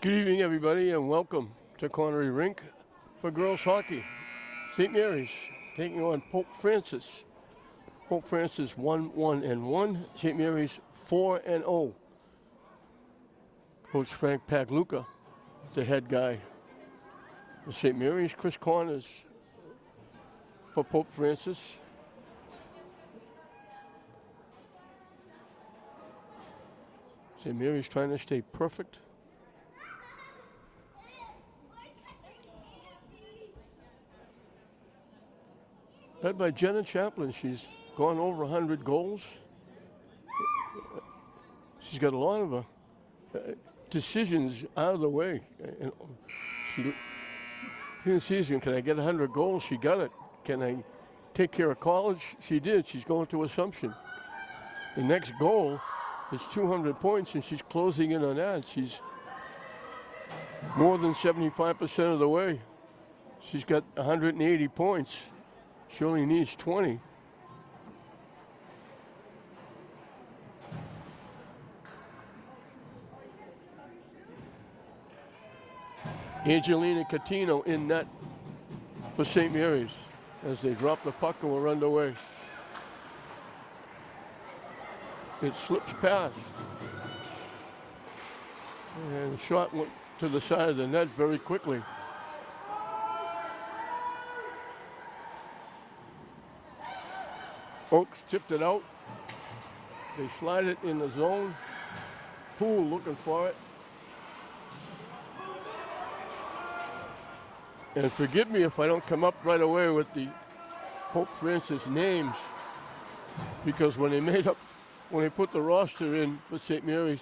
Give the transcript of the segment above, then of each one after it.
Good evening, everybody, and welcome to Connery Rink for girls hockey. St. Mary's taking on Pope Francis. Pope Francis 1-1-1. St. Mary's 4-0. Coach Frank Pagluca, the head guy for St. Mary's. Chris Connors for Pope Francis. St. Mary's trying to stay perfect. Led by Jenna Chaplin. She's gone over 100 goals. She's got a lot of decisions out of the way. She in the season, can I get 100 goals? She got it. Can I take care of college? She did. She's going to Assumption. The next goal is 200 points, and she's closing in on that. She's more than 75% of the way. She's got 180 points. She only needs 20. Angelina Catino in net for St. Mary's as they drop the puck and we're underway. It slips past. And the shot went to the side of the net very quickly. Oaks tipped it out. They slide it in the zone. Poole looking for it. And forgive me if I don't come up right away with the Pope Francis names, because when they put the roster in for St. Mary's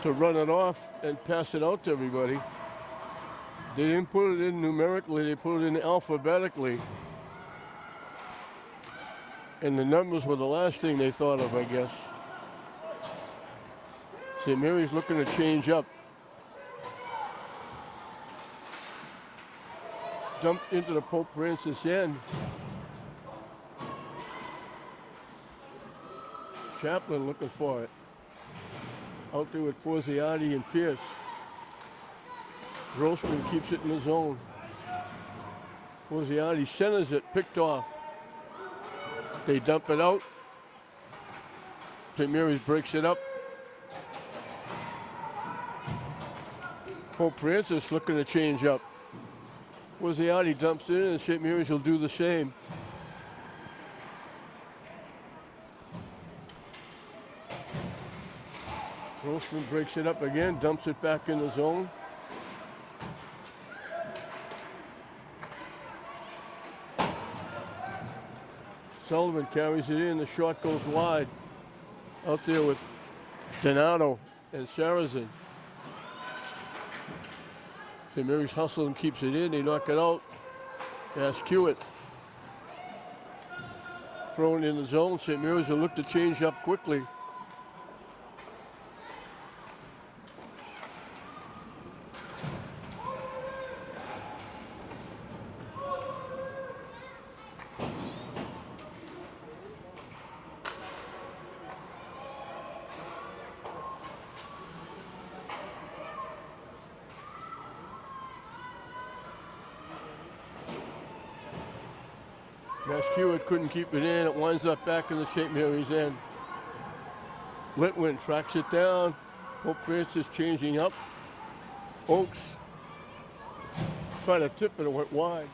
to run it off and pass it out to everybody, they didn't put it in numerically, they put it in alphabetically. And the numbers were the last thing they thought of, I guess. St. Mary's looking to change up. Dump into the Pope Francis end. Chaplin looking for it. Out there with Forziati and Pierce. Grossman keeps it in the zone. Forziati centers it, picked off. They dump it out. St. Mary's breaks it up. Pope Francis looking to change up. Forziati dumps it in, and St. Mary's will do the same. Grossman breaks it up again, dumps it back in the zone. Sullivan carries it in, the shot goes wide. Out there with Donato and Sarrazin. St. Mary's hustles and keeps it in, they knock it out. Pass Hewitt. Thrown in the zone, St. Mary's will look to change up quickly. Hewitt couldn't keep it in. It winds up back in the St. Mary's end. Litwin tracks it down. Pope Francis changing up. Oaks tried to tip it, it went wide.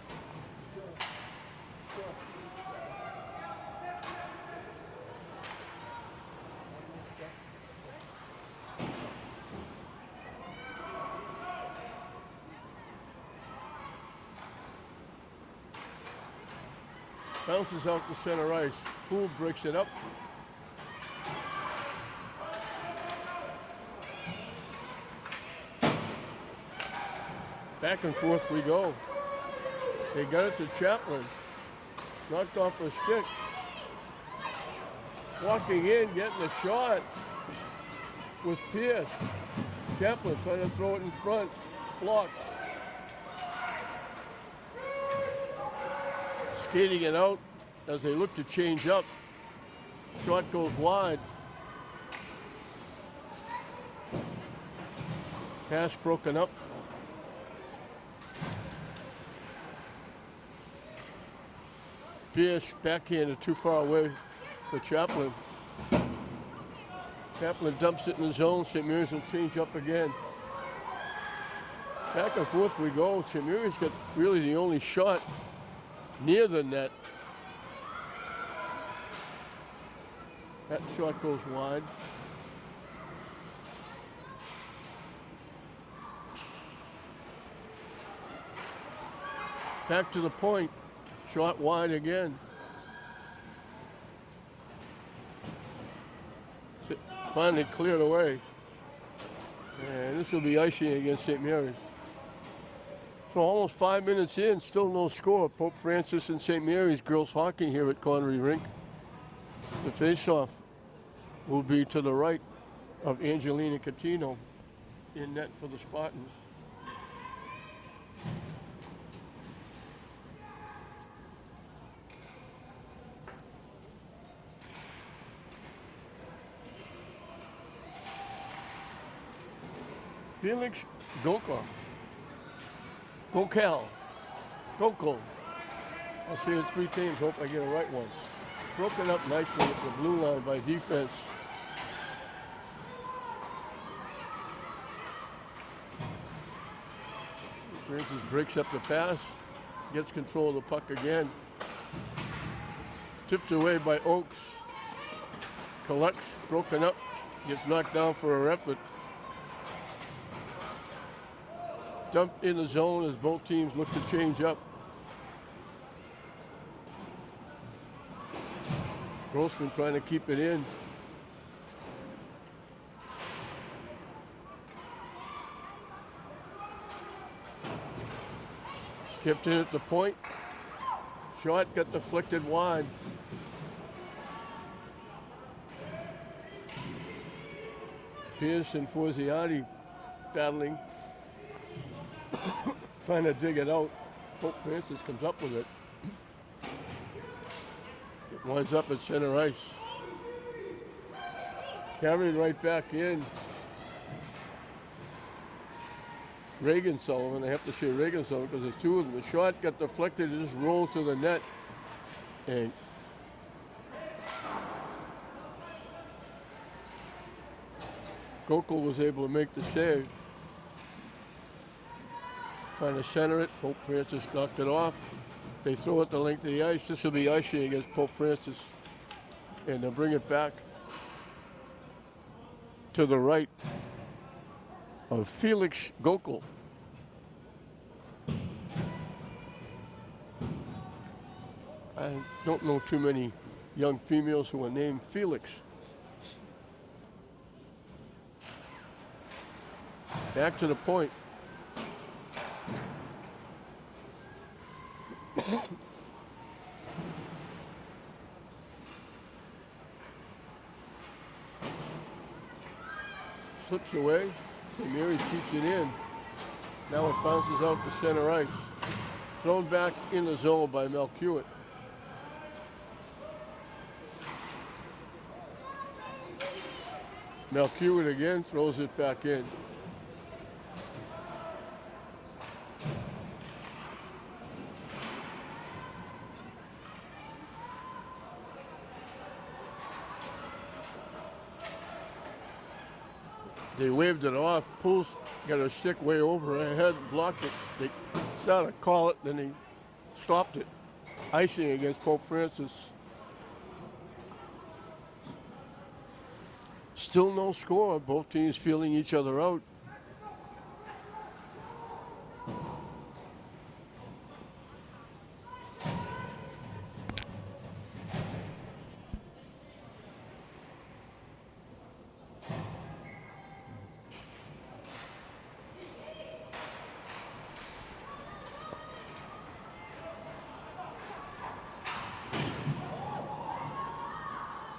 Bounces out to center ice. Poole breaks it up. Back and forth we go. They got it to Chaplin. Knocked off a stick. Walking in, getting a shot with Pierce. Chaplin trying to throw it in front. Blocked. Skating it out as they look to change up. Shot goes wide. Pass broken up. Pierce backhanded too far away for Chaplin. Chaplin dumps it in the zone. St. Mary's will change up again. Back and forth we go. St. Mary's got really the only shot near the net. That shot goes wide. Back to the point. Shot wide again. Finally cleared away. And this will be icing against St. Mary's. So almost 5 minutes in, still no score. Pope Francis and St. Mary's girls hockey here at Connery Rink. The faceoff will be to the right of Angelina Catino in net for the Spartans. Felix Gokal. Gokal. I'll see it 3 teams. Hope I get a right one. Broken up nicely at the blue line by defense. Francis breaks up the pass, gets control of the puck again. Tipped away by Oakes. Collects, broken up, gets knocked down for a effort. Dumped in the zone as both teams look to change up. Grossman trying to keep it in. Kept in at the point. Shot got deflected wide. Pierce and Forziati battling. Trying to dig it out. Pope Francis comes up with it. It winds up at center ice. Carried right back in. Reagan Sullivan, I have to say Reagan Sullivan because there's 2 of them. The shot got deflected, it just rolled to the net. And Gokal was able to make the save. Trying to center it, Pope Francis knocked it off. They throw it the length of the ice. This will be icing against Pope Francis. And they'll bring it back to the right of Felix Gokal. I don't know too many young females who are named Felix. Back to the point. Slips away. St. Mary's keeps it in. Now it bounces out to center ice. Thrown back in the zone by Melchior. Melchior again throws it back in. They waved it off. Pools got a stick way over her head, blocked it. They started to call it, then he stopped it. Icing against Pope Francis. Still no score. Both teams feeling each other out.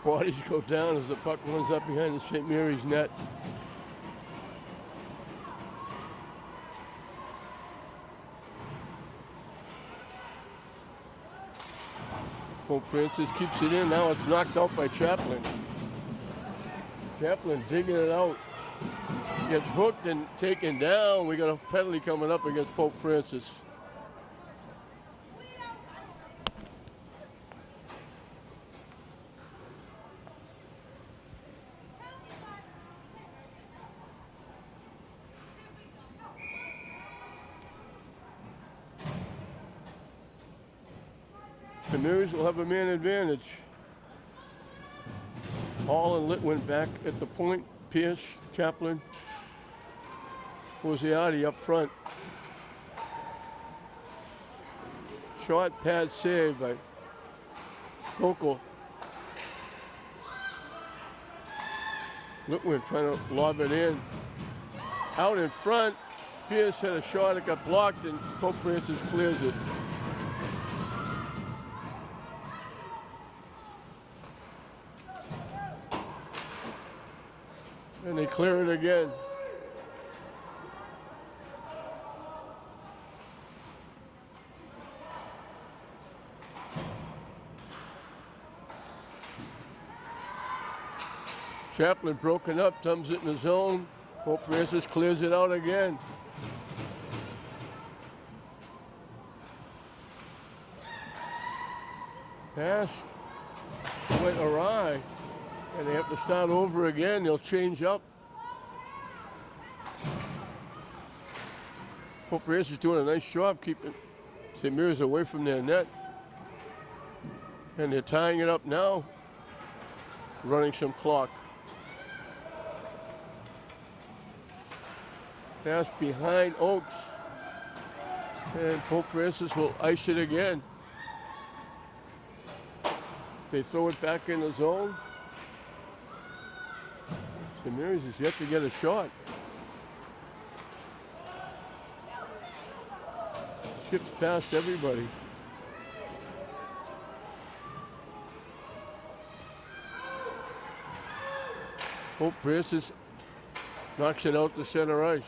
Bodies go down as the puck runs up behind the St. Mary's net. Pope Francis keeps it in. Now it's knocked out by Chaplin. Chaplin digging it out. gets hooked and taken down. We got a penalty coming up against Pope Francis. The Mary's will have a man advantage. Hall and Litwin back at the point. Pierce, Chaplin, Wozziati up front. Short pad save by Kokel. Litwin trying to lob it in. Out in front, Pierce had a shot that got blocked and Pope Francis clears it. And they clear it again. Chaplin broken up, dumps it in the zone. Pope Francis clears it out again. Pass went awry, and they have to start over again. They'll change up. Pope Francis is doing a nice job keeping St. Mary's away from their net. And they're tying it up now, running some clock. Pass behind Oaks. And Pope Francis will ice it again. They throw it back in the zone. St. Mary's is yet to get a shot. Skips past everybody. Pope Francis knocks it out to center ice.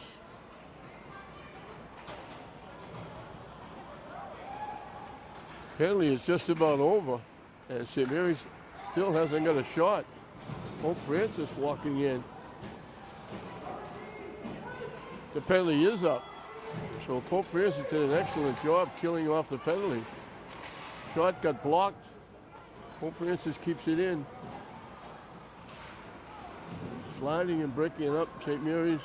Penalty is just about over, and St. Mary's still hasn't got a shot. Pope Francis walking in. The penalty is up. So Pope Francis did an excellent job killing off the penalty. Shot got blocked. Pope Francis keeps it in. Sliding and breaking it up, St. Mary's.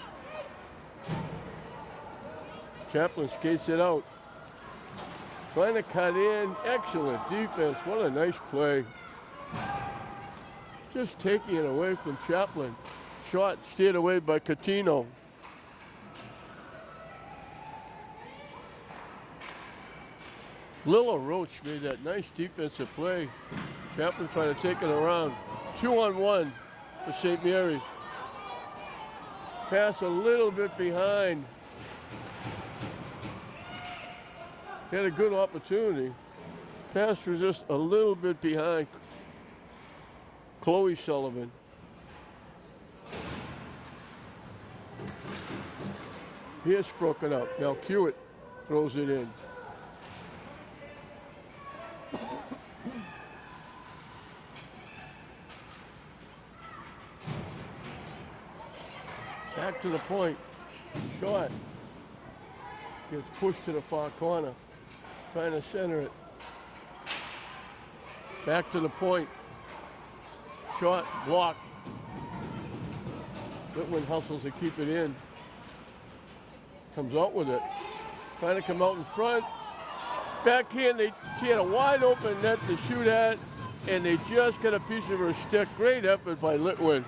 Chaplin skates it out. Trying to cut in. Excellent defense. What a nice play. Just taking it away from Chaplin. Shot steered away by Catino. Lilo Roach made that nice defensive play. Chaplin trying to take it around. 2-on-1 for St. Mary's. Pass a little bit behind. He had a good opportunity. Pass was just a little bit behind Chloe Sullivan. Pierce broken up. Now Hewitt throws it in. Back to the point. Shot. Gets pushed to the far corner. Trying to center it. Back to the point. Shot blocked. Litwin hustles to keep it in. Comes out with it. Trying to come out in front. Backhand, she had a wide open net to shoot at, and they just got a piece of her stick. Great effort by Litwin.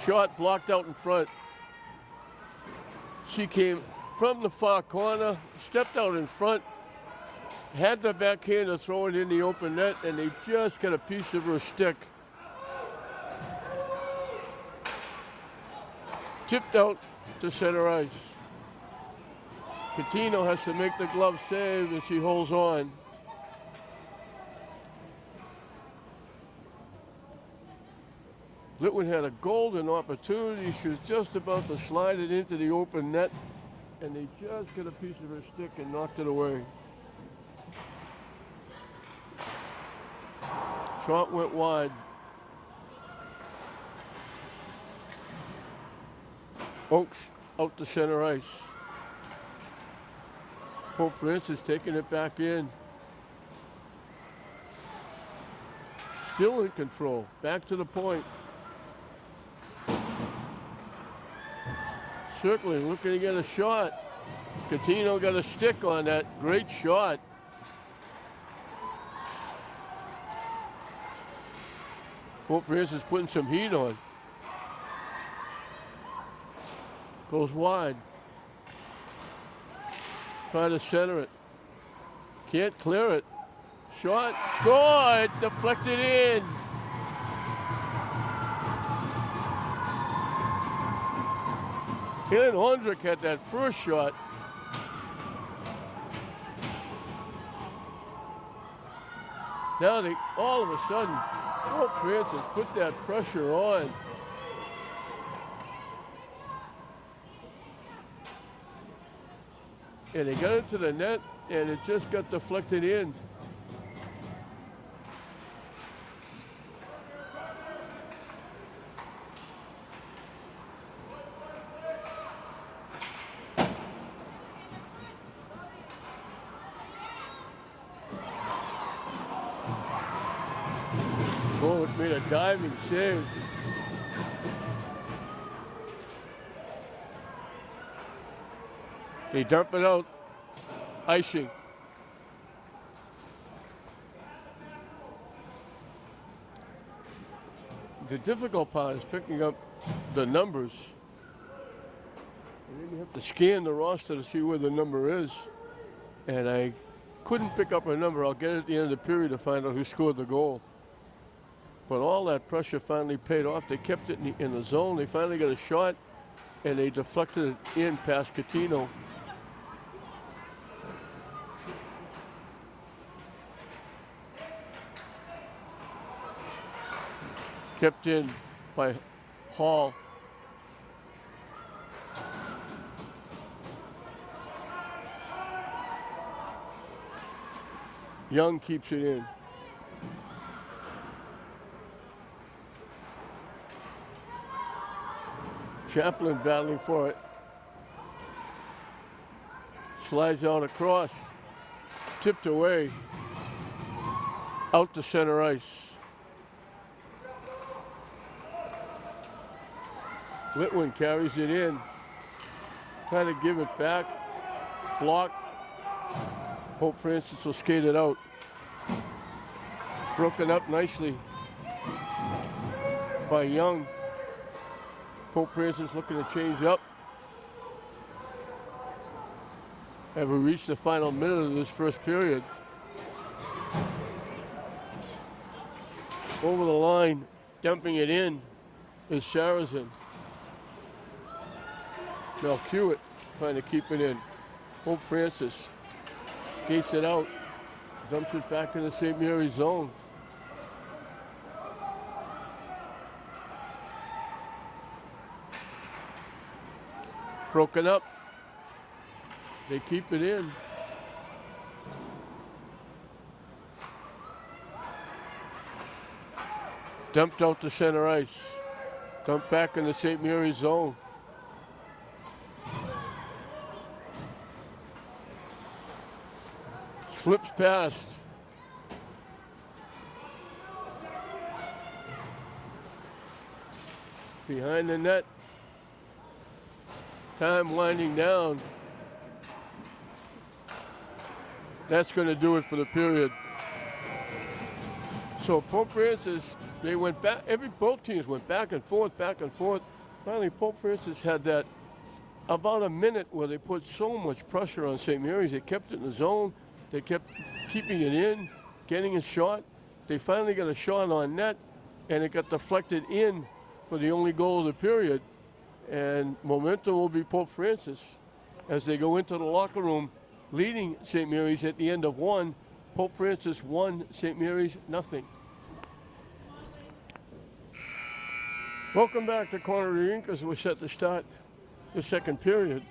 Shot blocked out in front. She came from the far corner, stepped out in front, had the backhand to throw it in the open net, and they just got a piece of her stick. Tipped out to center ice. Catino has to make the glove save, and she holds on. Litwin had a golden opportunity. She was just about to slide it into the open net, and they just got a piece of her stick and knocked it away. Shot went wide. Oaks out to center ice. Pope Francis taking it back in. Still in control. Back to the point. Circling, looking to get a shot. Catino got a stick on that. Great shot. Pope Francis putting some heat on. Goes wide. Try to center it. Can't clear it. Shot, scored, deflected in. Helen Hondrick had that first shot. Now they, all of a sudden, Pope Francis put that pressure on. And they got into the net, and it just got deflected in. Bullock made a diving save. They dump it out. Icing. The difficult part is picking up the numbers. And then you have to scan the roster to see where the number is. And I couldn't pick up a number. I'll get it at the end of the period to find out who scored the goal. But all that pressure finally paid off. They kept it in the zone. They finally got a shot, and they deflected it in past Catino. Kept in by Hall. Young keeps it in. Chaplin battling for it. Slides out across. Tipped away. Out to center ice. Litwin carries it in. Trying to give it back. Block. Pope Francis will skate it out. Broken up nicely by Young. Pope Francis looking to change up. Have we reached the final minute of this first period? Over the line, dumping it in, is Sarrazin. Melchiewicz trying to keep it in. Pope Francis skates it out, dumps it back in the St. Mary's zone. Broken up. They keep it in. Dumped out to center ice. Dumped back in the St. Mary's zone. Slips past. Behind the net. Time winding down. That's going to do it for the period. So Pope Francis, they went back, both teams went back and forth, back and forth. Finally, Pope Francis had that about a minute where they put so much pressure on St. Mary's. They kept it in the zone. They kept keeping it in, getting a shot. They finally got a shot on net, and it got deflected in for the only goal of the period. And momentum will be Pope Francis as they go into the locker room, leading St. Mary's at the end of one. Pope Francis 1, St. Mary's nothing. Welcome back to Corner of the Rink as we're set to start the second period.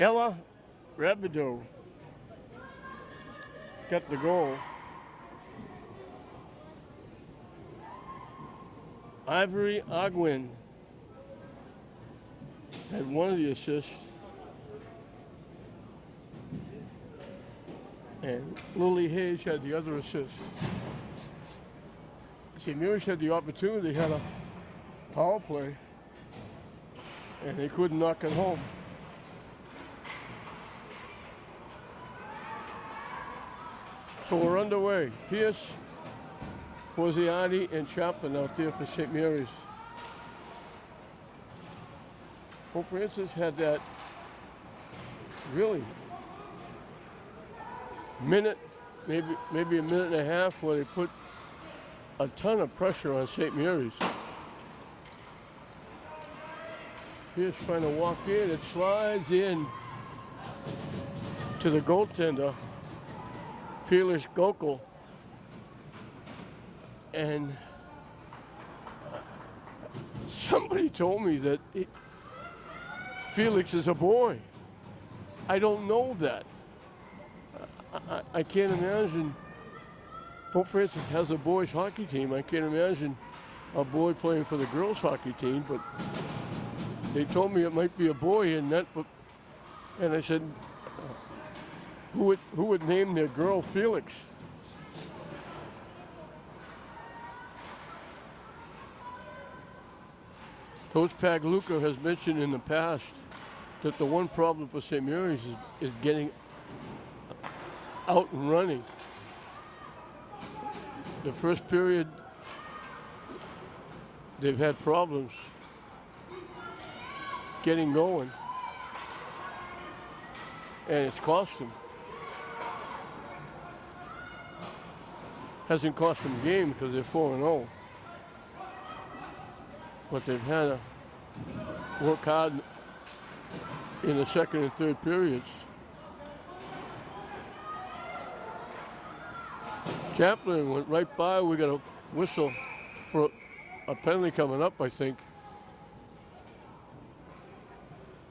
Ella Rabideau got the goal. Ivory Ogwin had one of the assists. And Lily Hayes had the other assist. St. Mary's had the opportunity, had a power play, and they couldn't knock it home. So we're underway. Pierce, Forziati, and Chaplin out there for St. Mary's. Pope Francis had that really minute, maybe a minute and a half where they put a ton of pressure on St. Mary's. Here's trying to walk in, it slides in to the goaltender, Felix Gokul. And somebody told me that Felix is a boy. I don't know that. I can't imagine. Pope Francis has a boys hockey team. I can't imagine a boy playing for the girls hockey team, but they told me it might be a boy in net. And I said, who would name their girl Felix? Coach Pagluka has mentioned in the past that the one problem for St. Mary's is getting out and running. The first period, they've had problems getting going, and it's cost them. Hasn't cost them a game because they're 4-0, but they've had to work hard in the second and third periods. Chaplin went right by. We got a whistle for a penalty coming up, I think.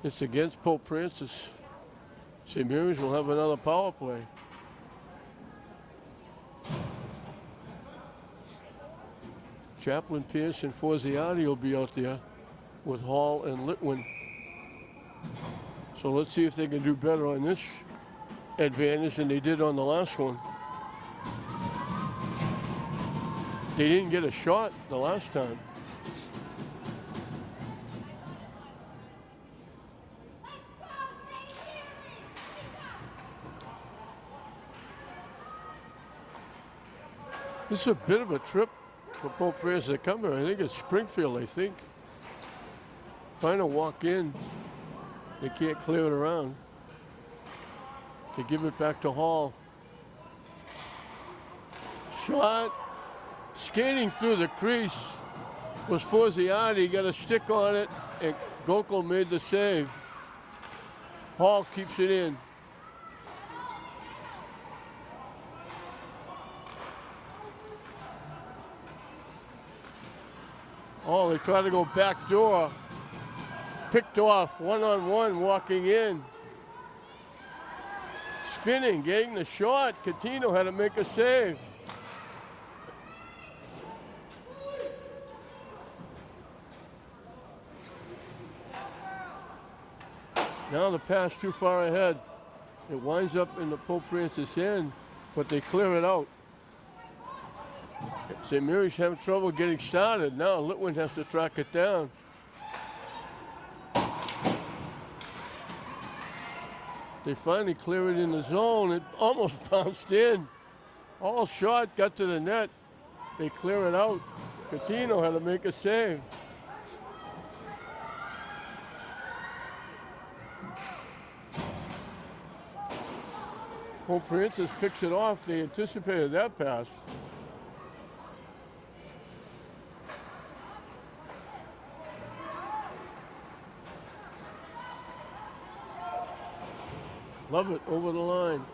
It's against Pope Francis. St. Mary's will have another power play. Chaplin, Pierce, and Forziati will be out there with Hall and Litwin. So let's see if they can do better on this advantage than they did on the last one. They didn't get a shot the last time. This is a bit of a trip for Pope Francis to come here. I think it's Springfield, I think. Trying to walk in. They can't clear it around. They give it back to Hall. Shot. Skating through the crease was Forziati. Got a stick on it, and Gokul made the save. Hall keeps it in. Oh, they try to go back door. Picked off, one-on-one, walking in. Spinning, getting the shot. Catino had to make a save. Now the pass too far ahead. It winds up in the Pope Francis end, but they clear it out. St. Mary's having trouble getting started. Now Litwin has to track it down. They finally clear it in the zone. It almost bounced in. All shot, got to the net. They clear it out. Catino had to make a save. Pope Francis picks it off. They anticipated that pass. Love it, over the line.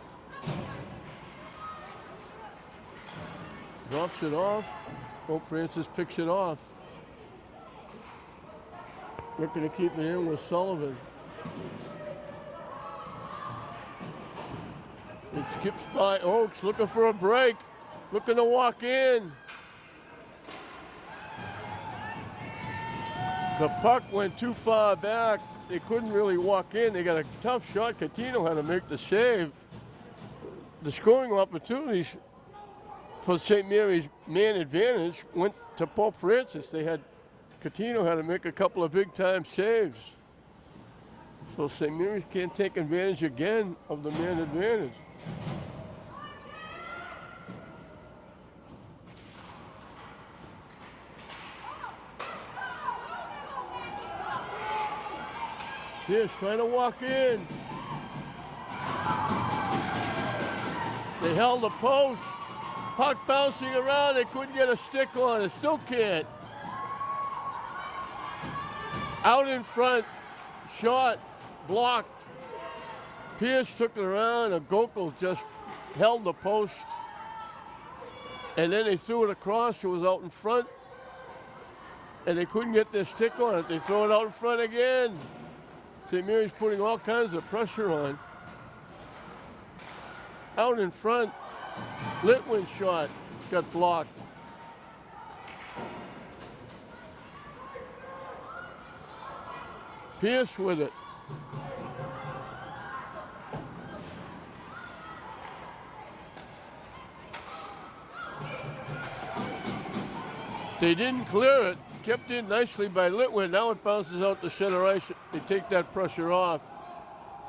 Drops it off. Pope Francis picks it off. Looking to keep it in with Sullivan. It skips by Oakes, looking for a break. Looking to walk in. The puck went too far back. They couldn't really walk in. They got a tough shot. Catino had to make the save. The scoring opportunities for St. Mary's man advantage went to Pope Francis. Catino had to make a couple of big-time saves. So St. Mary's can't take advantage again of the man advantage. Pierce trying to walk in. They held the post. Puck bouncing around. They couldn't get a stick on it. Still can't. Out in front. Shot. Blocked. Pierce took it around. And Gokul just held the post. And then they threw it across. It was out in front. And they couldn't get their stick on it. They throw it out in front again. St. Mary's putting all kinds of pressure on. Out in front, Litwin's shot got blocked. Pierce with it. They didn't clear it. Kept in nicely by Litwin. Now it bounces out to center ice. They take that pressure off.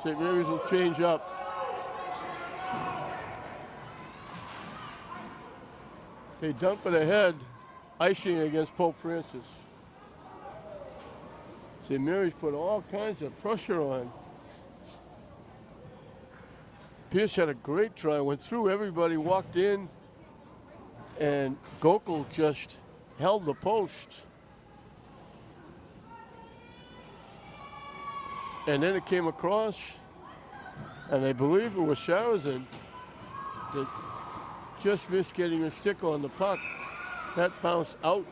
St. Mary's will change up. They dump it ahead, icing against Pope Francis. St. Mary's put all kinds of pressure on. Pierce had a great try, went through everybody, walked in, and Gokul just held the post. And then it came across, and I believe it was Sharazin that just missed getting a stick on the puck. That bounced out.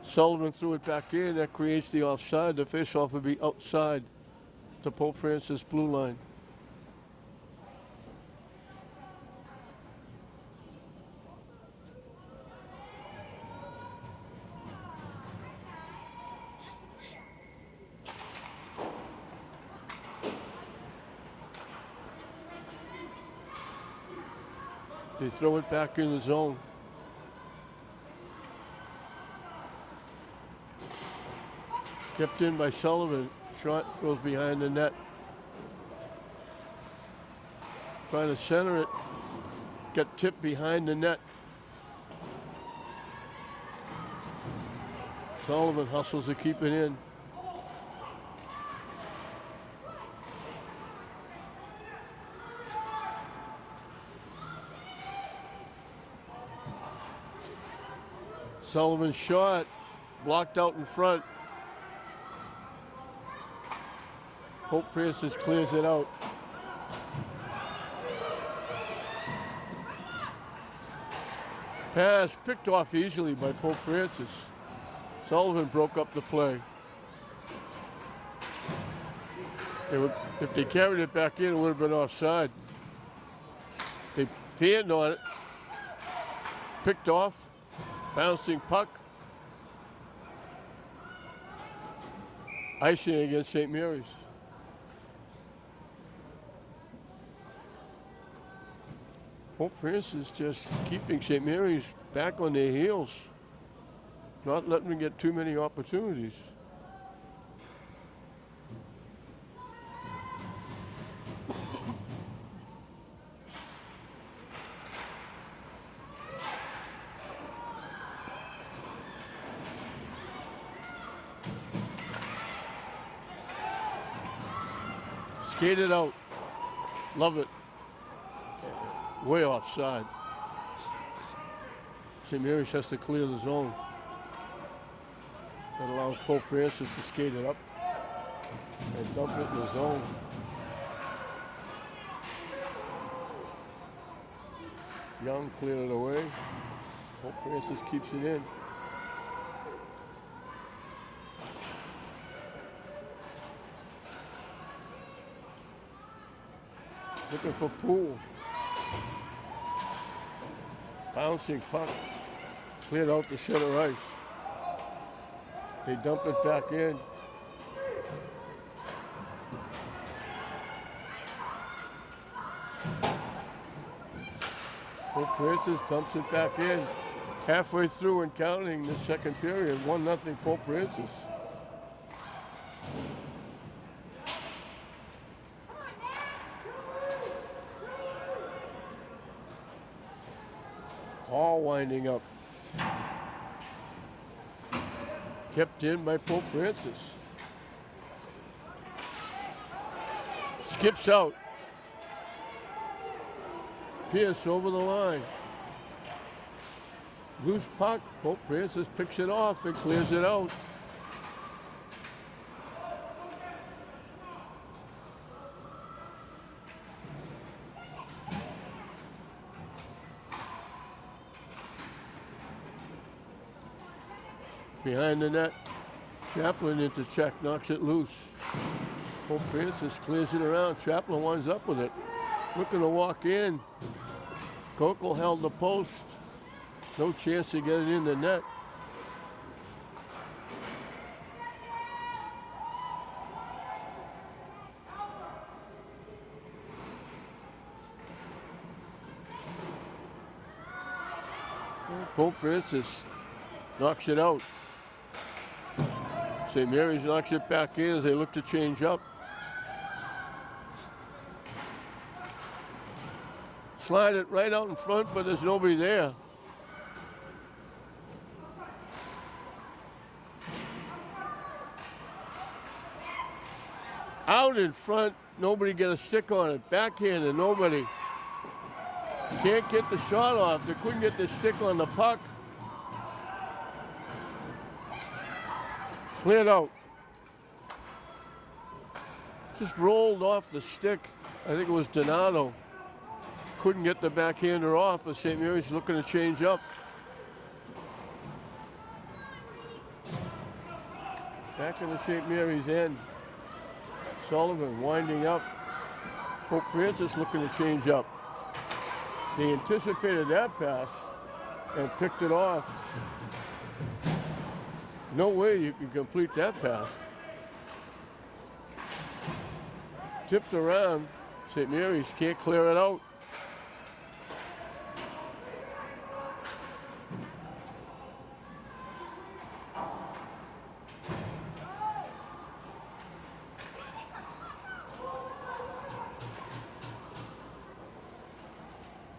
Sullivan threw it back in. That creates the offside. The faceoff would be outside the Pope Francis blue line. They throw it back in the zone. Kept in by Sullivan. Shot goes behind the net. Trying to center it. Got tipped behind the net. Sullivan hustles to keep it in. Sullivan's shot blocked out in front. Pope Francis clears it out. Pass picked off easily by Pope Francis. Sullivan broke up the play. If they carried it back in, it would have been offside. They fanned on it. Picked off. Bouncing puck. Icing against St. Mary's. Pope Francis just keeping St. Mary's back on their heels. Not letting them get too many opportunities. Skated out. Love it. Way offside. St. Mary's has to clear the zone. That allows Pope Francis to skate it up and dump it in the zone. Young cleared it away. Pope Francis keeps it in. Looking for Poole. Bouncing puck. Cleared out the center ice. They dump it back in. Pope Francis dumps it back in. Halfway through and counting the second period, 1-0 Pope Francis. Hall winding up. Kept in by Pope Francis. Skips out. Pierce over the line. Loose puck. Pope Francis picks it off and clears it out. Behind the net, Chaplin into check, knocks it loose. Pope Francis clears it around. Chaplin winds up with it. Looking to walk in. Kokel held the post. No chance to get it in the net. Pope Francis knocks it out. St. Mary's knocks it back in as they look to change up. Slide it right out in front, but there's nobody there. Out in front, nobody get a stick on it. Backhand and nobody. Can't get the shot off. They couldn't get the stick on the puck. Cleared out. Just rolled off the stick. I think it was Donato. Couldn't get the backhander off, but St. Mary's looking to change up. Back in the St. Mary's end. Sullivan winding up. Pope Francis looking to change up. They anticipated that pass and picked it off. No way you can complete that pass. Tipped around. St. Mary's can't clear it out.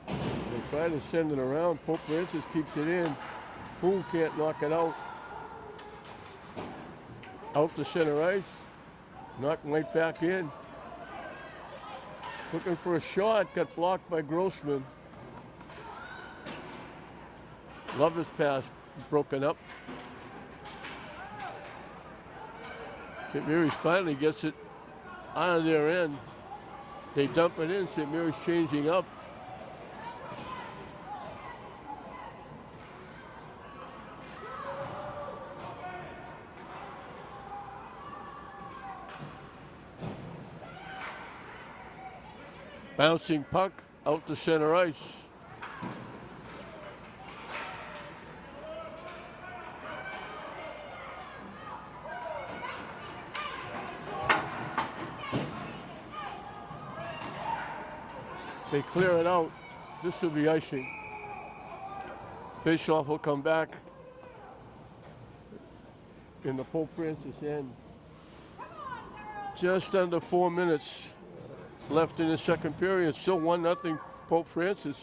They try to send it around. Pope Francis keeps it in. Poole can't knock it out. Out to center ice. Knocked right back in. Looking for a shot. Got blocked by Grossman. Lover's pass broken up. St. Mary's finally gets it out of their end. They dump it in. St. Mary's changing up. Bouncing puck out to center ice. They clear it out. This will be icing. Faceoff will come back in the Pope Francis end. Just under 4 minutes left in the second period. Still 1-0 Pope Francis.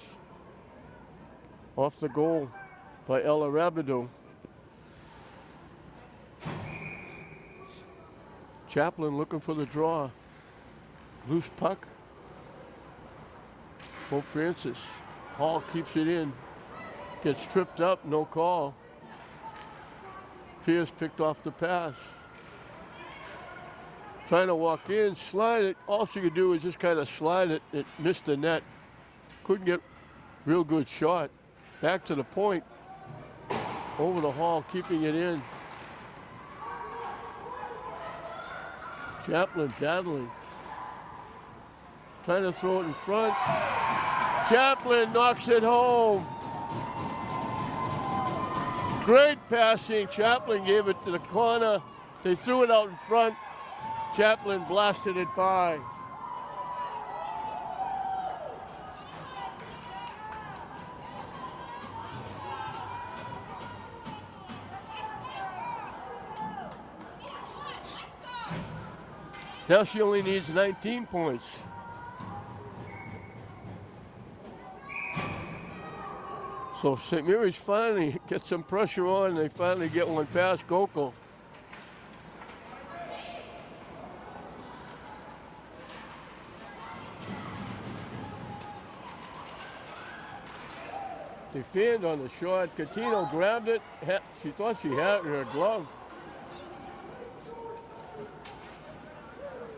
Off the goal by Ella Rabideau. Chaplin looking for the draw. Loose puck. Pope Francis. Hall keeps it in. Gets tripped up, no call. Pierce picked off the pass. Trying to walk in, slide it. All she could do was just kind of slide it. It missed the net. Couldn't get real good shot. Back to the point. Over the Hall, keeping it in. Chaplin battling. Trying to throw it in front. Chaplin knocks it home. Great passing. Chaplin gave it to the corner. They threw it out in front. Chaplin blasted it by. Now she only needs 19 points. So St. Mary's finally gets some pressure on. They finally get one past Gokul. They fanned on the shot. Catino grabbed it. She thought she had it in her glove.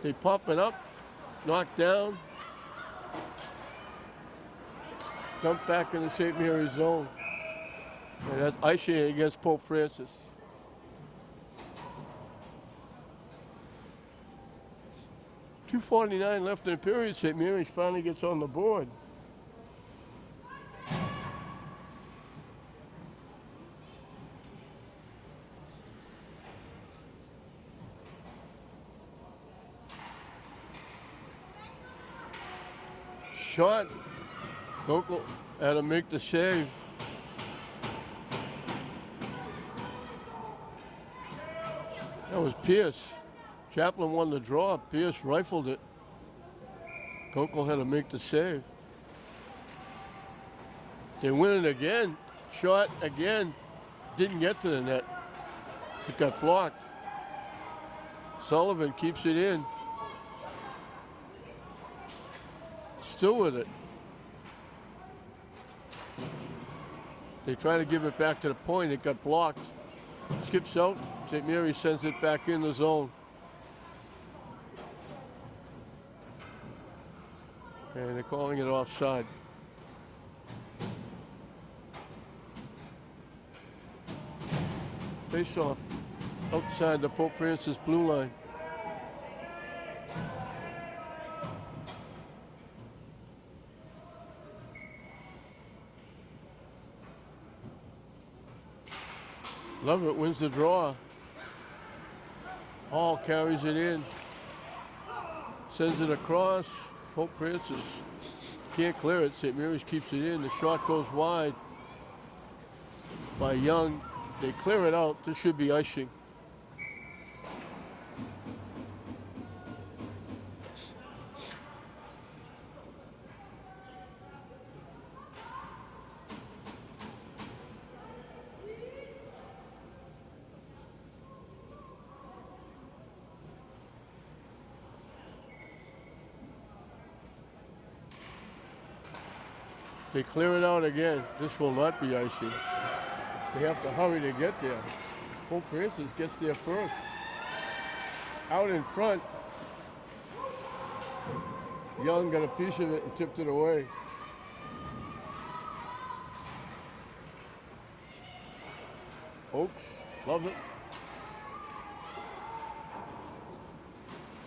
They pop it up, knocked down, dumped back in the St. Mary's zone. And that's icing against Pope Francis. .249 left in the period. St. Mary's finally gets on the board. Shot. Gokul had to make the save. That was Pierce. Chaplin won the draw. Pierce rifled it. Gokul had to make the save. They win it again. Shot again. Didn't get to the net. It got blocked. Sullivan keeps it in. Still with it. They try to give it back to the point. It got blocked. Skips out. St. Mary's sends it back in the zone. And they're calling it offside. Face off outside the Pope Francis blue line. Lovett wins the draw. Hall carries it in. Sends it across. Pope Francis can't clear it. St. Mary's keeps it in. The shot goes wide by Young. They clear it out. This should be icing. They clear it out again. This will not be icing. They have to hurry to get there. Pope Francis gets there first. Out in front. Young got a piece of it and tipped it away. Oakes, love it.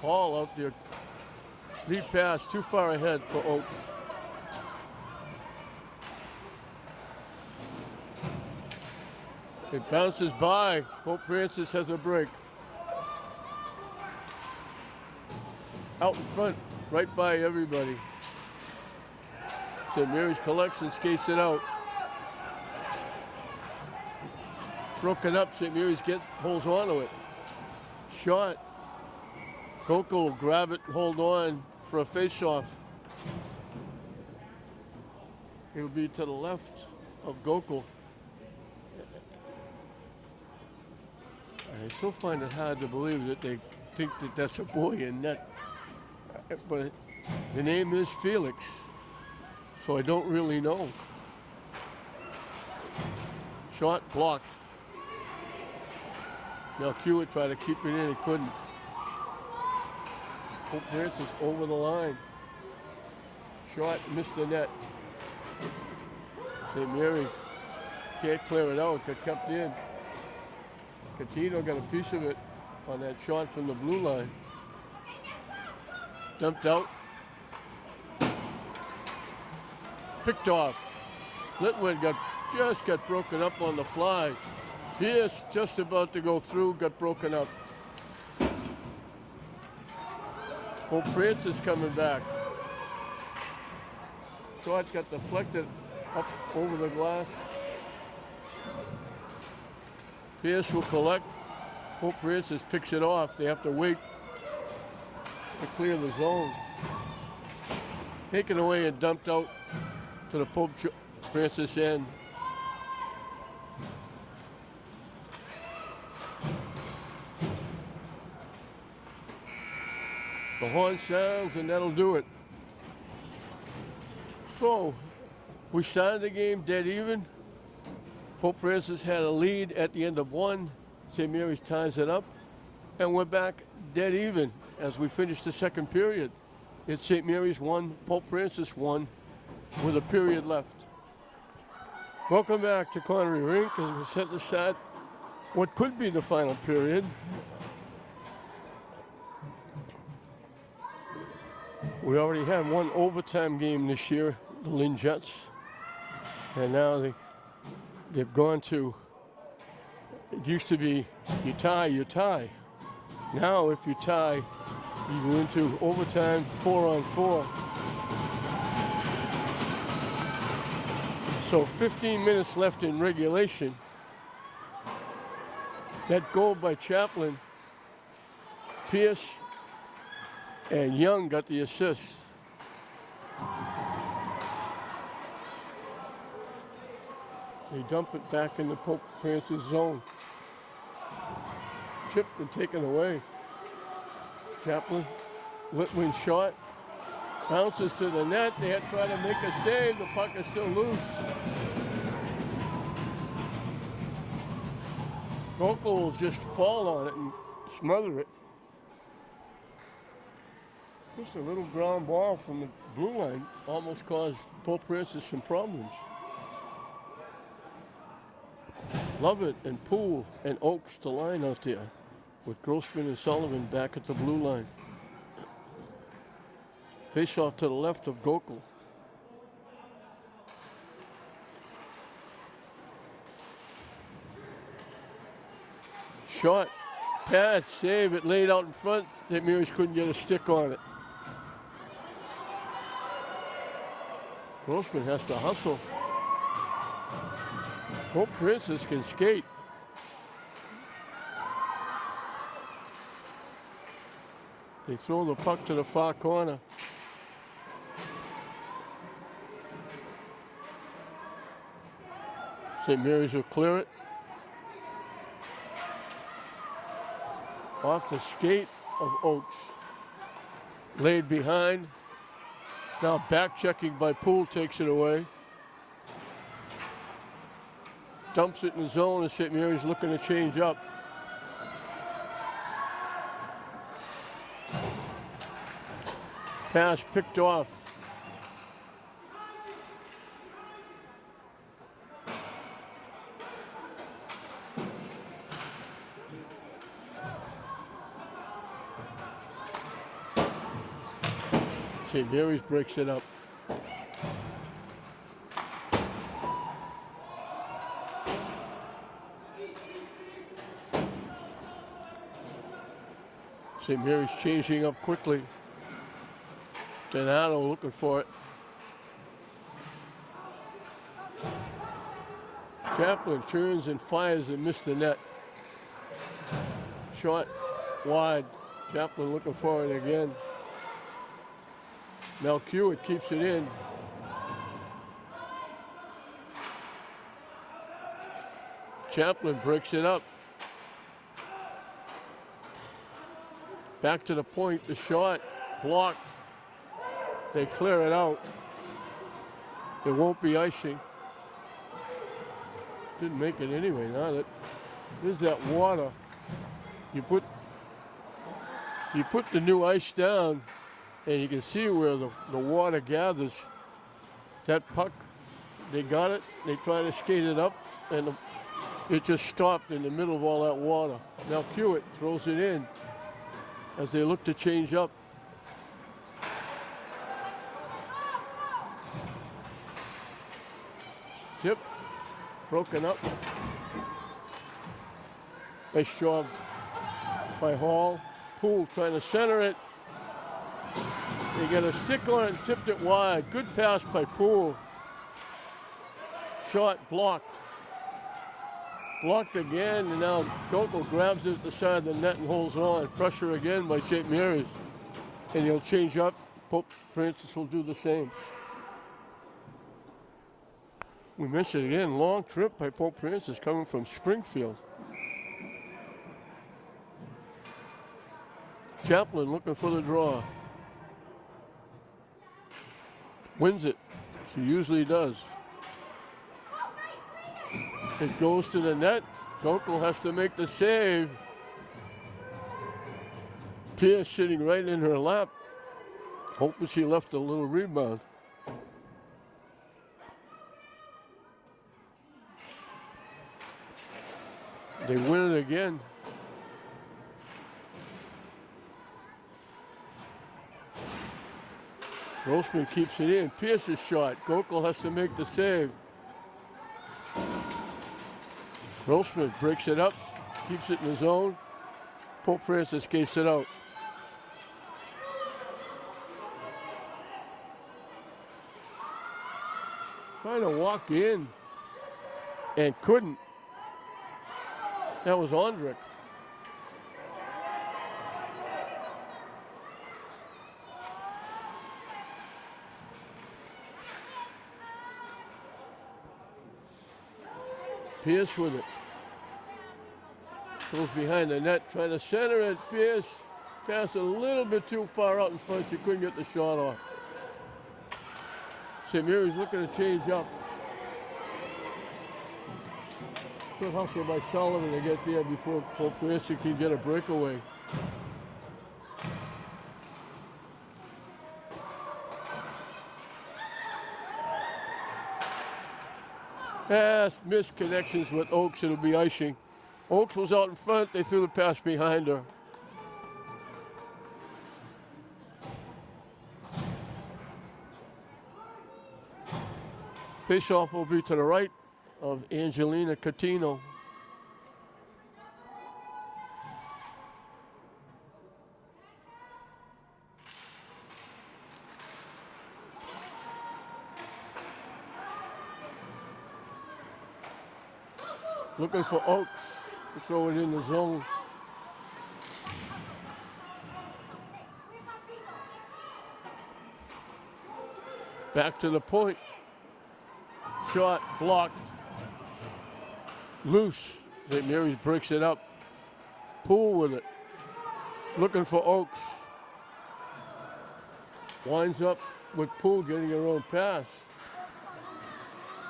Hall out there. Lead pass too far ahead for Oakes. It bounces by. Pope Francis has a break. Out in front, right by everybody. St. Mary's collection skates it out. Broken up, St. Mary's holds on to it. Shot. Gokul will grab it, hold on for a face-off. It'll be to the left of Gokul. I still find it hard to believe that they think that that's a boy in net. But the name is Felix, so I don't really know. Shot blocked. Now Hewitt tried to keep it in, he couldn't. Pope Francis over the line. Shot missed the net. St. Mary's can't clear it out, got kept in. Catino got a piece of it on that shot from the blue line. Dumped out. Picked off. Litwood just got broken up on the fly. Pierce just about to go through, got broken up. Pope Francis coming back. Shot got deflected up over the glass. Pierce will collect. Pope Francis picks it off. They have to wait to clear the zone. Taken away and dumped out to the Pope Francis end. The horn sounds and that'll do it. So we started the game dead even. Pope Francis had a lead at the end of one. St. Mary's ties it up. And we're back dead even as we finish the second period. It's St. Mary's 1, Pope Francis 1 with a period left. Welcome back to Connery Rink as we set to start what could be the final period. We already had one overtime game this year, the Lynn Jets. And now they've gone to, it used to be you tie, you tie. Now if you tie, you go into overtime 4-on-4. So 15 minutes left in regulation. That goal by Chaplin, Pierce and Young got the assist. They dump it back in the Pope Francis zone. Chipped and taken away. Chaplin, Litwin shot, bounces to the net. They had tried to make a save. The puck is still loose. Gokel will just fall on it and smother it. Just a little ground ball from the blue line almost caused Pope Francis some problems. Lovett and Poole and Oakes to line out there with Grossman and Sullivan back at the blue line. Face off to the left of Gokel. Shot, pad, save, it laid out in front. St. Mary's couldn't get a stick on it. Grossman has to hustle. Pope Francis can skate. They throw the puck to the far corner. St. Mary's will clear it. Off the skate of Oakes. Laid behind. Now back checking by Poole takes it away. Dumps it in the zone as St. Mary's looking to change up. Pass picked off. St. Mary's breaks it up. St. Mary's changing up quickly. Donato looking for it. Chaplin turns and fires and missed the net. Shot wide. Chaplin looking for it again. Melchior keeps it in. Chaplin breaks it up. Back to the point, the shot blocked. They clear it out. It won't be icing. Didn't make it anyway. Now that there's that water. You put the new ice down, and you can see where the water gathers. That puck, they got it. They try to skate it up, and it just stopped in the middle of all that water. Now Hewitt throws it in as they look to change up. Tip, broken up. Nice job by Hall. Poole trying to center it. They got a stick on it and tipped it wide. Good pass by Poole. Shot blocked. Blocked again, and now Gokul grabs it at the side of the net and holds on. Pressure again by St. Mary's. And he'll change up. Pope Francis will do the same. We missed it again. Long trip by Pope Francis coming from Springfield. Chaplin looking for the draw. Wins it. She usually does. It goes to the net. Gokul has to make the save. Pierce sitting right in her lap. Hoping she left a little rebound. They win it again. Grossman keeps it in. Pierce's shot. Gokul has to make the save. Grossman breaks it up, keeps it in the zone. Pope Francis skates it out. Trying to walk in and couldn't. That was Ondrick. Pierce with it. Goes behind the net, trying to center it. Pierce passed a little bit too far out in front. She couldn't get the shot off. St. Mary's looking to change up. Good hustle by Sullivan to get there before Pope Francis can get a breakaway. Missed connections with Oakes. It'll be icing. Oakes was out in front. They threw the pass behind her. Face-off will be to the right of Angelina Catino. Looking for Oakes to throw it in the zone. Back to the point. Shot blocked. Loose. St. Mary's breaks it up. Poole with it. Looking for Oakes. Winds up with Poole getting her own pass.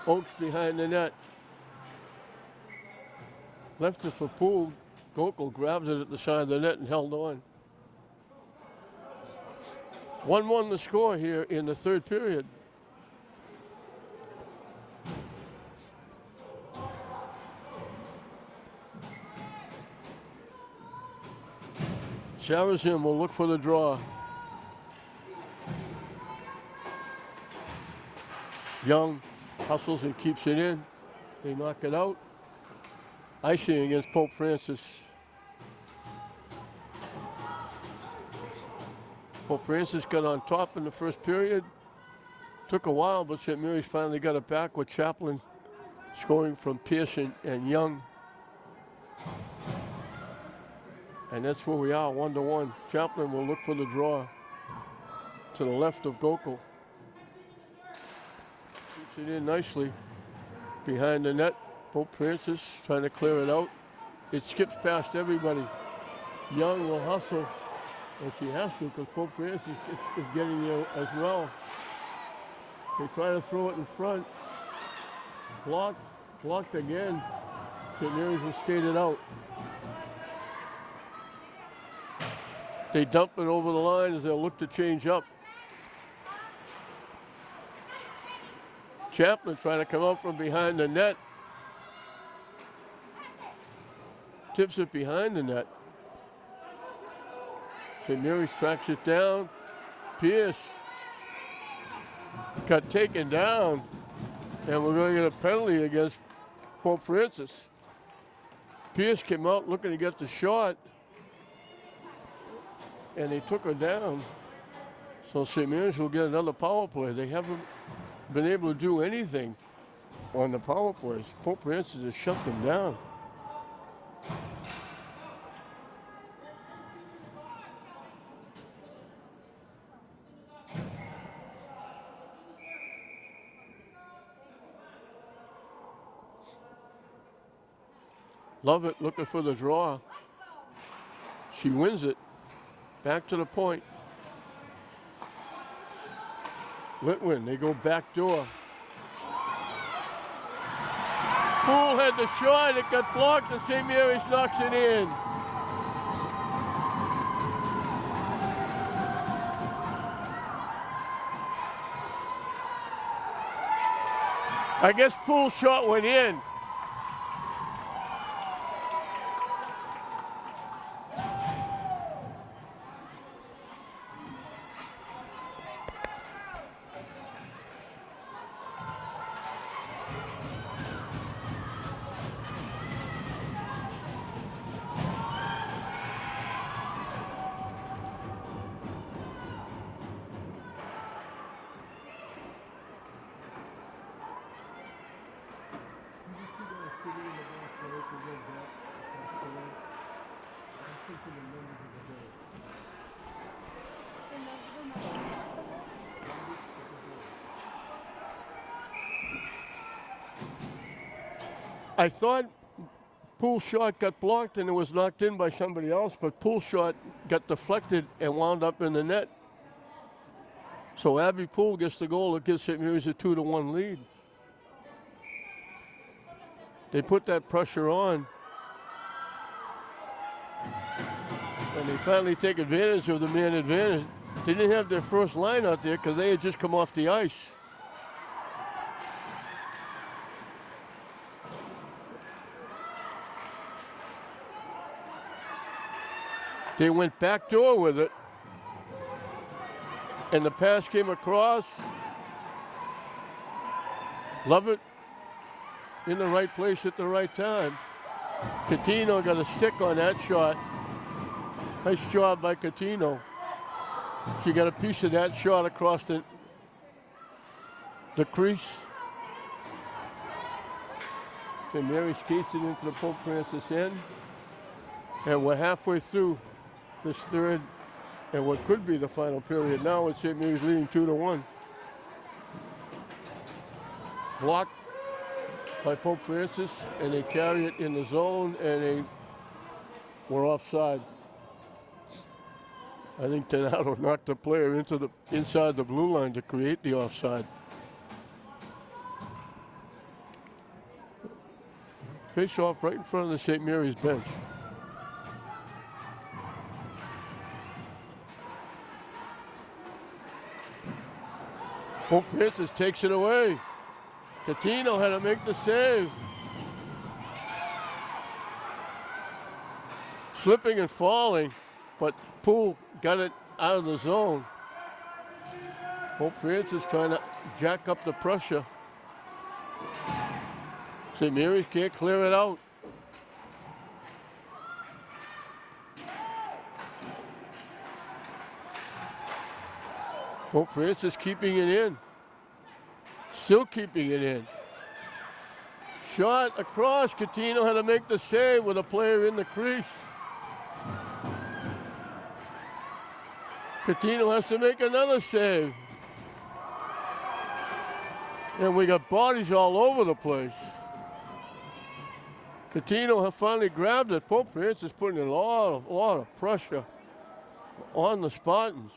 Oakes behind the net. Left it for Poole. Gokul grabs it at the side of the net and held on. 1-1 the score here in the third period. Saracen will look for the draw. Young hustles and keeps it in. They knock it out. Icing against Pope Francis. Pope Francis got on top in the first period. Took a while, but St. Mary's finally got it back with Chaplin scoring from Pearson and Young. And that's where we are, 1-1. Chaplin will look for the draw to the left of Gokul. Keeps it in nicely behind the net. Pope Francis trying to clear it out. It skips past everybody. Young will hustle, and she has to because Pope Francis is getting there as well. They try to throw it in front. Blocked again. St. Mary's will skate it out. They dump it over the line as they'll look to change up. Chaplin trying to come up from behind the net. Tips it behind the net. St. Mary's tracks it down. Pierce got taken down. And we're going to get a penalty against Pope Francis. Pierce came out looking to get the shot, and they took her down. So St. Mary's will get another power play. They haven't been able to do anything on the power plays. Pope Francis has shut them down. Lovett looking for the draw. She wins it. Back to the point. Litwin, they go back door. Poole had the shot, it got blocked, and St. Mary's knocks it in. I guess Poole's shot went in. I thought Poole's shot got blocked and it was knocked in by somebody else, but Poole's shot got deflected and wound up in the net. So Abby Poole gets the goal that gives St. Mary's a 2-1 lead. They put that pressure on. And they finally take advantage of the man advantage. They didn't have their first line out there because they had just come off the ice. They went back door with it. And the pass came across. Lovett in the right place at the right time. Catino got a stick on that shot. Nice job by Catino. She got a piece of that shot across the crease. St. Mary skates it into the Pope Francis end. And we're halfway through this third and what could be the final period now with St. Mary's leading 2-1. Blocked by Pope Francis, and they carry it in the zone, and they were offside. I think Donato knocked the player into the inside the blue line to create the offside. Face off right in front of the St. Mary's bench. Pope Francis takes it away. Catino had to make the save. Slipping and falling, but Poole got it out of the zone. Pope Francis trying to jack up the pressure. St. Mary's can't clear it out. Pope Francis keeping it in. Still keeping it in. Shot across. Catino had to make the save with a player in the crease. Catino has to make another save. And we got bodies all over the place. Catino finally grabbed it. Pope Francis putting a lot of pressure on the Spartans.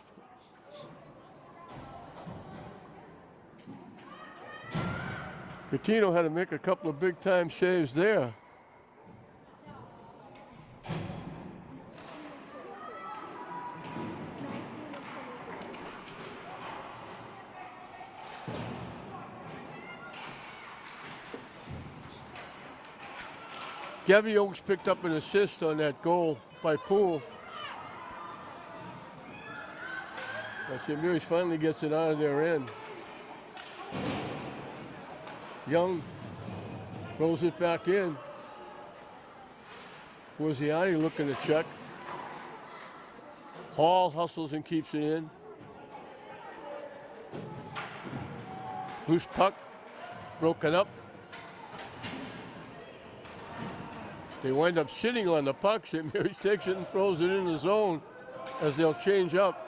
Catino had to make a couple of big-time saves there. Gabby Oaks picked up an assist on that goal by Poole. St. Mary's finally gets it out of their end. Young throws it back in. Forziati looking to check. Hall hustles and keeps it in. Loose puck, broken up. They wind up sitting on the puck. St. Mary's takes it and throws it in the zone as they'll change up.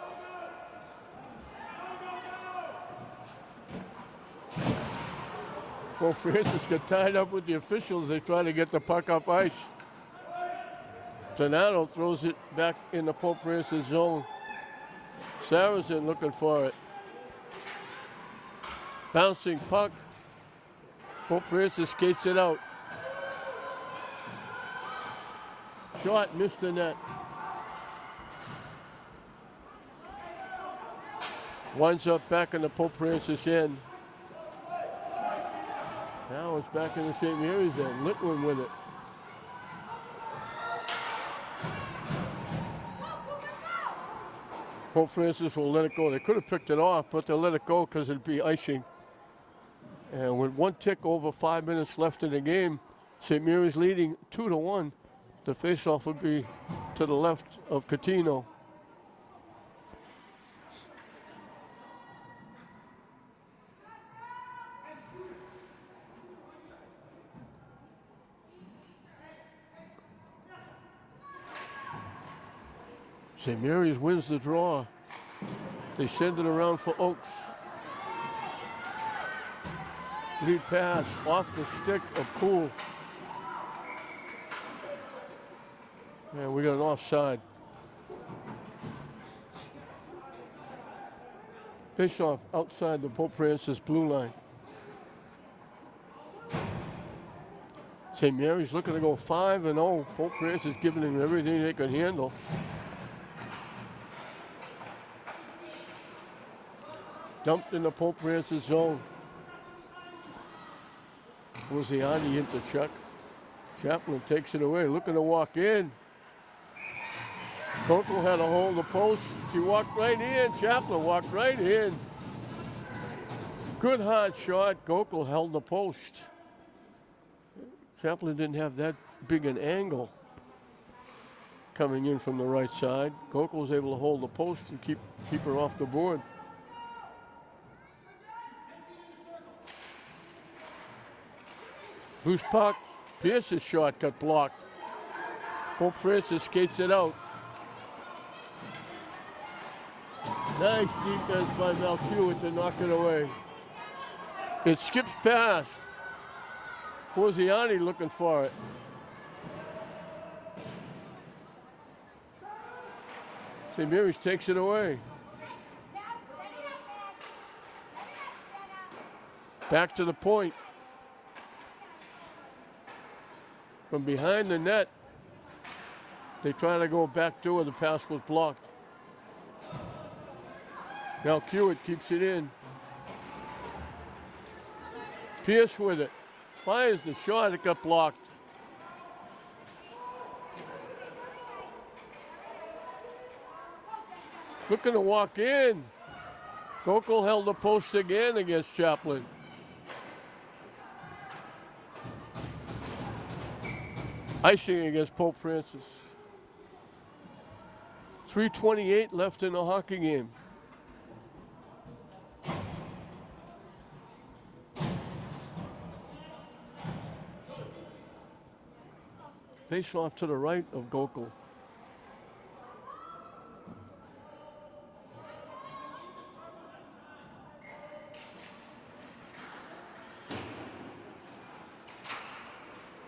Well, Francis got tied up with the officials. They try to get the puck up ice. Donato throws it back in the Pope Francis zone. Saracen looking for it. Bouncing puck. Pope Francis skates it out. Shot missed the net. Winds up back in the Pope Francis end. Now it's back in the St. Mary's end. Litwin with it. Pope Francis will let it go. They could have picked it off, but they'll let it go because it'd be icing. And with one tick over 5 minutes left in the game, St. Mary's leading 2-1. The faceoff would be to the left of Catino. St. Mary's wins the draw. They send it around for Oakes. Lead pass off the stick of Poole. And we got an offside. Face off outside the Pope Francis blue line. St. Mary's looking to go 5-0. Pope Francis giving them everything they could handle. Dumped in the Pope Francis zone. Forziati into check. Chaplin takes it away, looking to walk in. Gokel had to hold the post. She walked right in. Chaplin walked right in. Good hard shot. Gokel held the post. Chaplin didn't have that big an angle coming in from the right side. Gokel was able to hold the post and keep her off the board. Loose puck. Pierce's shot got blocked. Pope Francis skates it out. Nice defense by Malkiewicz to knock it away. It skips past. Forziati looking for it. St. Mary's takes it away. Back to the point. From behind the net, they try to go back door. The pass was blocked. Now Hewitt keeps it in. Pierce with it. Fires the shot. It got blocked. Looking to walk in. Gokel held the post again against Chaplin. Icing against Pope Francis. 3:28 left in the hockey game. Face off to the right of Gokel.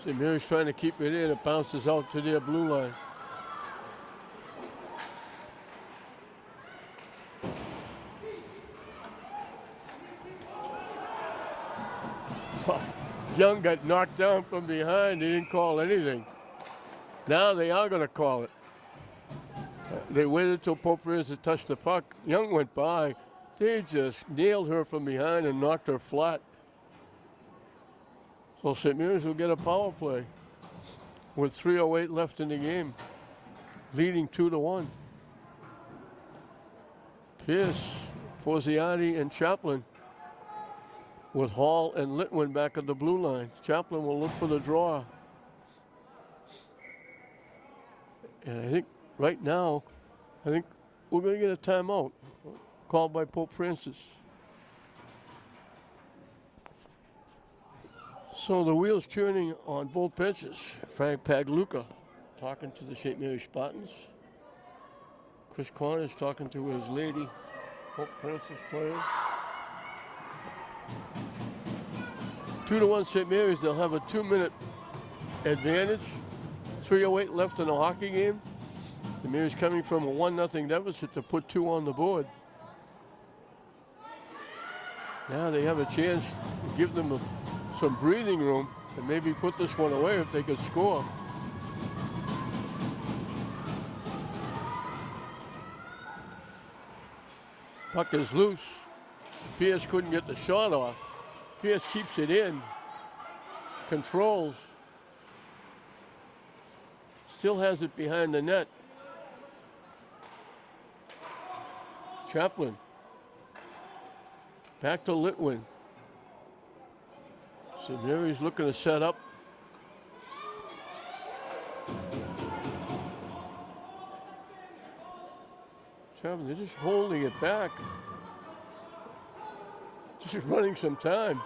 St. Mary's trying to keep it in. It bounces out to their blue line. Young got knocked down from behind. They didn't call anything. Now they are going to call it. They waited till Pope Francis touched the puck. Young went by. They just nailed her from behind and knocked her flat. So St. Mary's will get a power play with 3:08 left in the game, leading 2-1. Pierce, Forziati, and Chaplin with Hall and Litwin back at the blue line. Chaplin will look for the draw. And I think right now, I think we're going to get a timeout called by Pope Francis. So the wheels turning on both benches. Frank Pagluca talking to the St. Mary's Spartans. Chris Connors talking to his lady, Pope Francis players. 2-1 St. Mary's. They'll have a 2-minute advantage. 3:08 left in the hockey game. St. Mary's coming from a 1-0 deficit to put 2 on the board. Now they have a chance to give them some breathing room and maybe put this one away if they could score. Puck is loose. Pierce couldn't get the shot off. Pierce keeps it in, controls, still has it behind the net. Chaplin, back to Litwin. St. Mary's looking to set up. Chaplin, they're just holding it back. Just running some time.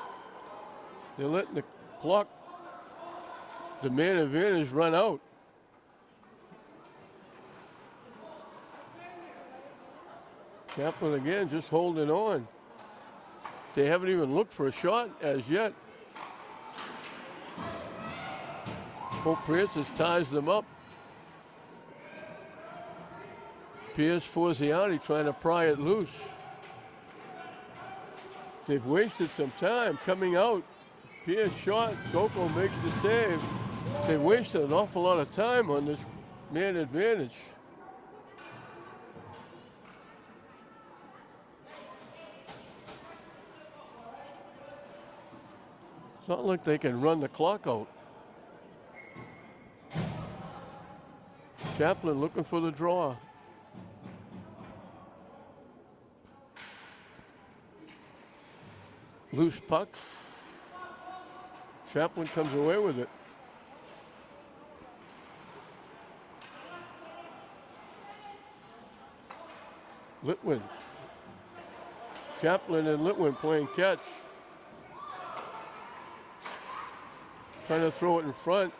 They're letting the clock, the man advantage, run out. Chaplin again just holding on. They haven't even looked for a shot as yet. Pope Francis ties them up. Pierce Forziani trying to pry it loose. They've wasted some time coming out. Pierce shot, Gokul makes the save. They wasted an awful lot of time on this man advantage. It's not like they can run the clock out. Chaplin looking for the draw. Loose puck. Chaplin comes away with it. Litwin. Chaplin and Litwin playing catch. Trying to throw it in front.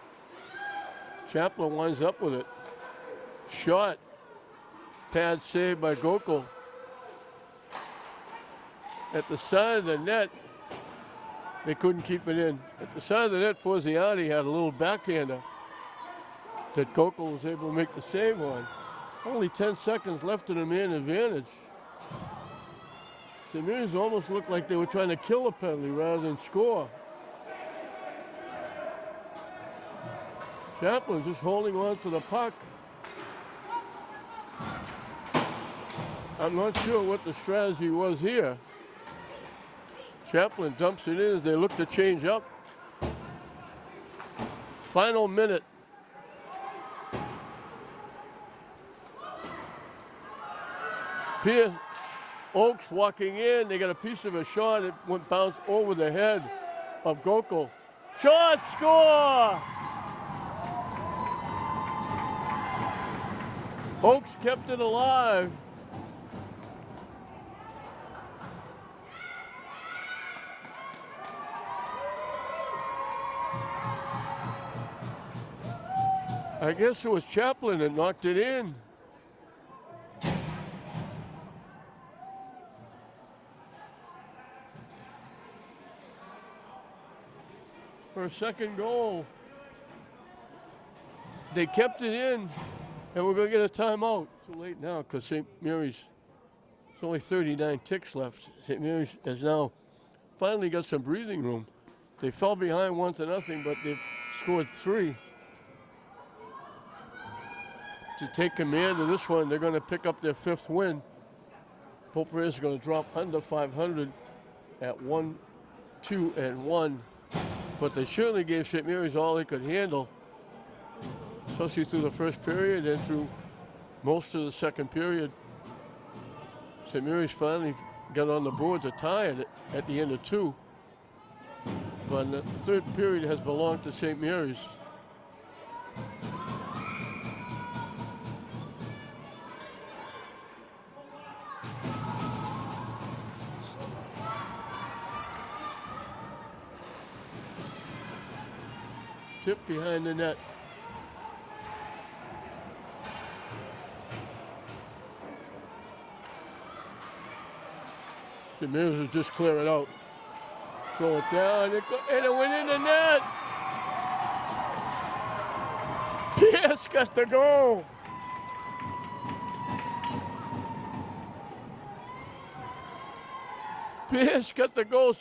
Chaplin winds up with it. Shot. Pad saved by Gokul. At the side of the net, they couldn't keep it in. At the side of the net, Forziani had a little backhander that Gokul was able to make the save on. Only 10 seconds left in the man advantage. St. Mary's almost looked like they were trying to kill a penalty rather than score. Chaplin just holding on to the puck. I'm not sure what the strategy was here. Chaplin dumps it in as they look to change up. Final minute. Pierce, Oakes walking in. They got a piece of a shot. It went bounce over the head of Gokul. Shot, score! Oakes kept it alive. I guess it was Chaplin that knocked it in. For a second goal. They kept it in, and we're going to get a timeout. Too late now because St. Mary's, there's only 39 ticks left. St. Mary's has now finally got some breathing room. They fell behind 1-0, but they've scored 3. To take command of this one, they're going to pick up their 5th win. Pope Francis is going to drop under 500 at 1-2-1. But they certainly gave St. Mary's all they could handle, especially through the first period and through most of the second period. St. Mary's finally got on the board to tie it at the end of 2. But the third period has belonged to St. Mary's. tip behind the net. St. Mary's will just clear it out. Throw it down, and it went in the net. Pierce got the goal. Pierce got the goal.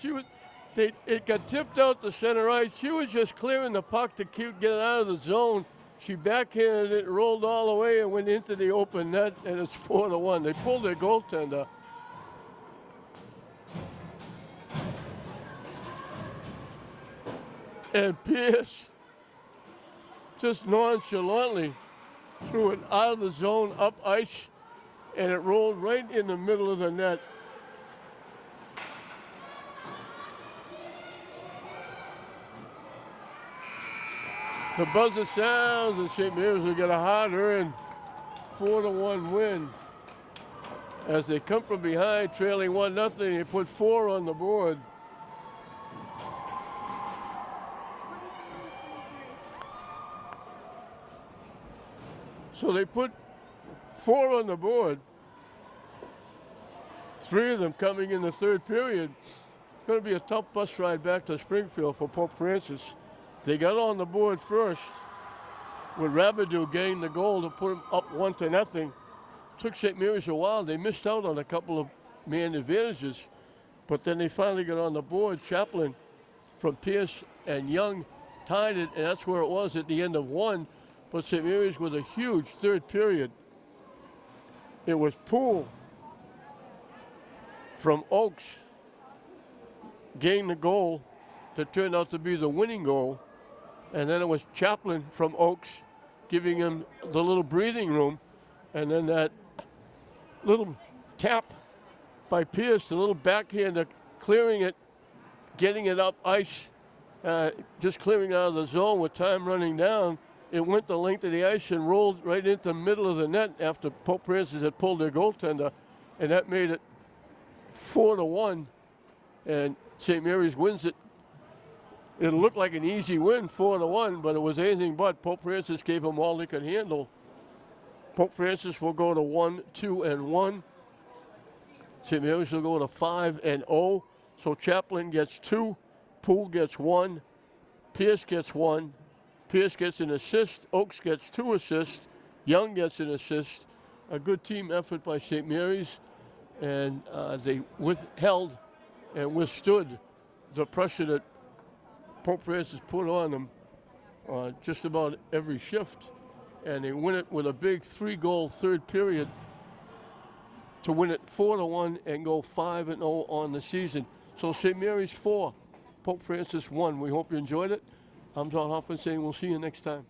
It got tipped out to center ice. She was just clearing the puck to get it out of the zone. She backhanded it, rolled all the way, and went into the open net, and it's 4-1. They pulled their goaltender. And Pierce just nonchalantly threw it out of the zone, up ice, and it rolled right in the middle of the net. The buzzer sounds, and St. Mary's will get a hard-earned 4-1 win. As they come from behind, trailing 1-0, they put 4 on the board. So they put 4 on the board. 3 of them coming in the third period. It's going to be a tough bus ride back to Springfield for Pope Francis. They got on the board first with Rabideau getting the goal to put them up 1-0. Took St. Mary's a while. They missed out on a couple of man advantages, but then they finally got on the board. Chaplin from Pierce and Young tied it, and that's where it was at the end of 1. But St. Mary's with a huge third period. It was Poole from Oaks getting the goal that turned out to be the winning goal. And then it was Chaplin from Oaks giving him the little breathing room. And then that little tap by Pierce, the little backhander, clearing it, getting it up ice, just clearing out of the zone with time running down. It went the length of the ice and rolled right into the middle of the net after Pope Francis had pulled their goaltender. And that made it 4-1. And St. Mary's wins it. It looked like an easy win, 4-1, but it was anything but. Pope Francis gave them all they could handle. Pope Francis will go to 1-2-1. St. Mary's will go to 5-0. So Chaplin gets 2, Poole gets 1, Pierce gets 1, Pierce gets an assist, Oaks gets 2 assists, Young gets an assist. A good team effort by St. Mary's, and they withheld and withstood the pressure that Pope Francis put on them just about every shift. And they win it with a big 3-goal third period to win it 4-1 and go 5-0 on the season. So St. Mary's 4, Pope Francis 1. We hope you enjoyed it. I'm John Hoffman saying we'll see you next time.